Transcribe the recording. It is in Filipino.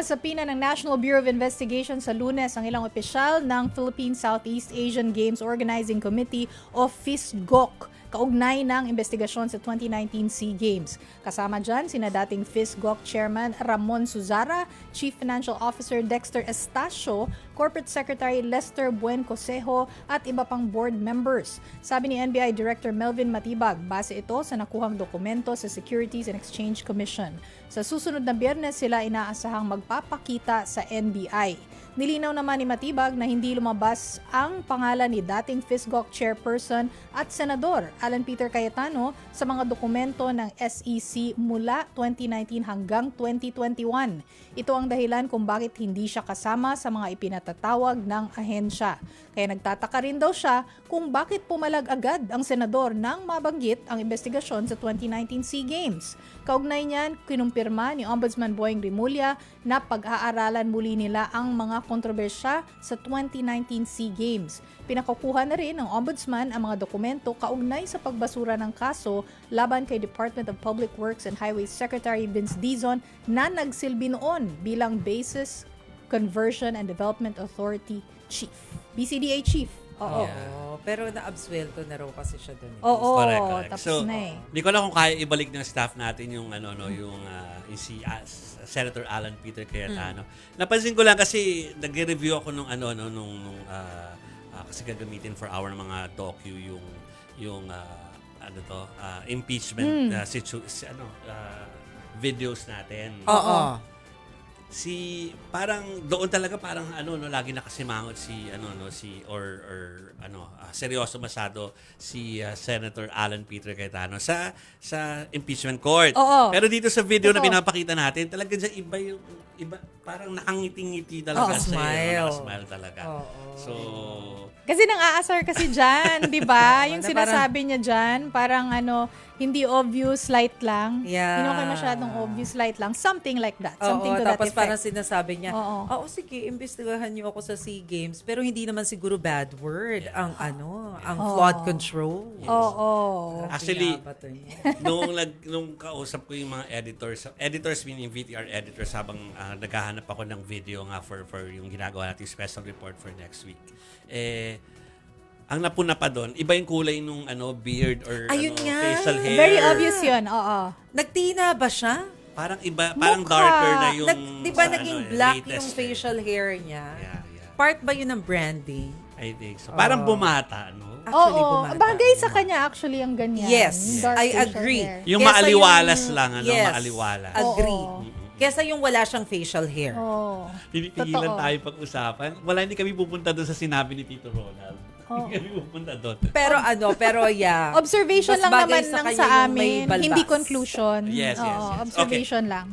Napasapina ng National Bureau of Investigation sa Lunes ang ilang opisyal ng Philippine Southeast Asian Games Organizing Committee o FISGOC kaugnay ng investigasyon sa 2019 SEA Games. Kasama dyan sina dating FISGOC Chairman Ramon Suzara, Chief Financial Officer Dexter Estacio, Corporate Secretary Lester Buencosejo at iba pang board members. Sabi ni NBI Director Melvin Matibag, base ito sa nakuhang dokumento sa Securities and Exchange Commission. Sa susunod na Biyernes sila inaasahang magpapakita sa NBI. Nilinaw naman ni Matibag na hindi lumabas ang pangalan ni dating FISGOC Chairperson at Senador Alan Peter Cayetano sa mga dokumento ng SEC mula 2019 hanggang 2021. Ito ang dahilan kung bakit hindi siya kasama sa mga ipinatatawag ng ahensya. Kaya nagtataka rin daw siya kung bakit pumalag agad ang senador nang mabanggit ang investigasyon sa 2019 SEA Games. Kaugnay niyan, kinumpirma ni Ombudsman Boying Rimulya na pag-aaralan muli nila ang mga kontrobersya sa 2019 SEA Games. Pinakukuha na rin ng Ombudsman ang mga dokumento kaugnay sa pagbasura ng kaso laban kay Department of Public Works and Highways Secretary Vince Dizon na nagsilbi noon bilang Basis Conversion and Development Authority Chief. BCDA Chief. Oo. Oo, pero na-absuelto na raw kasi siya doon. Oo, Correct. tapos So, na eh. Hindi ko alam kung kaya ibalik ng staff natin yung yung si Senator Alan Peter Cayetano. Napansin ko lang kasi nagre-review ako nung kasi gagamitin for our mga docu yung impeachment videos natin. Oo. Parang doon talaga parang lagi nakasimangot seryoso masyado si Senator Alan Peter Cayetano sa impeachment court. Oo. Pero dito sa video na Totoo. pinapakita natin, talaga dyan iba parang nakangiti-ngiti talaga siya. Smile. Nakasmile talaga. So, Kasi nang aasar kasi dyan, di ba? Yung Na sinasabi niya dyan, parang hindi obvious, light lang. Yeah. Hindi naman kayo masyadong obvious, light lang. Something like that. Something to that tapos effect. parang sinasabi niya, Oo. sige, imbestigahan niyo ako sa SEA Games, pero hindi naman siguro bad word ang flood control. Oo. actually, Pinabato niya. nung kausap ko yung mga editors meaning VTR editors habang naghahanap ako ng video nga for yung ginagawa natin special report for next week. Ang napuna pa doon, iba yung kulay nung beard or Ayun nga. facial hair. Very obvious yun. Oo. Nagtina ba siya? Parang iba, parang Mukha. darker na yung Di ba sa naging black latest, yung facial hair niya? Yeah. Part ba yun ng branding? I think so. Parang bumata, no? Actually, Oo. bumata. Bagay sa kanya actually ang ganyan. Yes, Dark I facial agree. hair. Yung Kesa maaliwalas yung- lang, yes, maaliwalas. Agree. Oo. Kesa yung wala siyang facial hair. Oo. Pinipigilan Totoo. tayo pag-usapan. Hindi kami pupunta doon sa sinabi ni Tito Ronald. Oo. Hindi kami pupunta doon. Pero yeah. Observation Mas lang bagay naman sa ng kanya sa yung may amin, balbas. hindi conclusion. Yes, yes, Oo, yes. observation lang.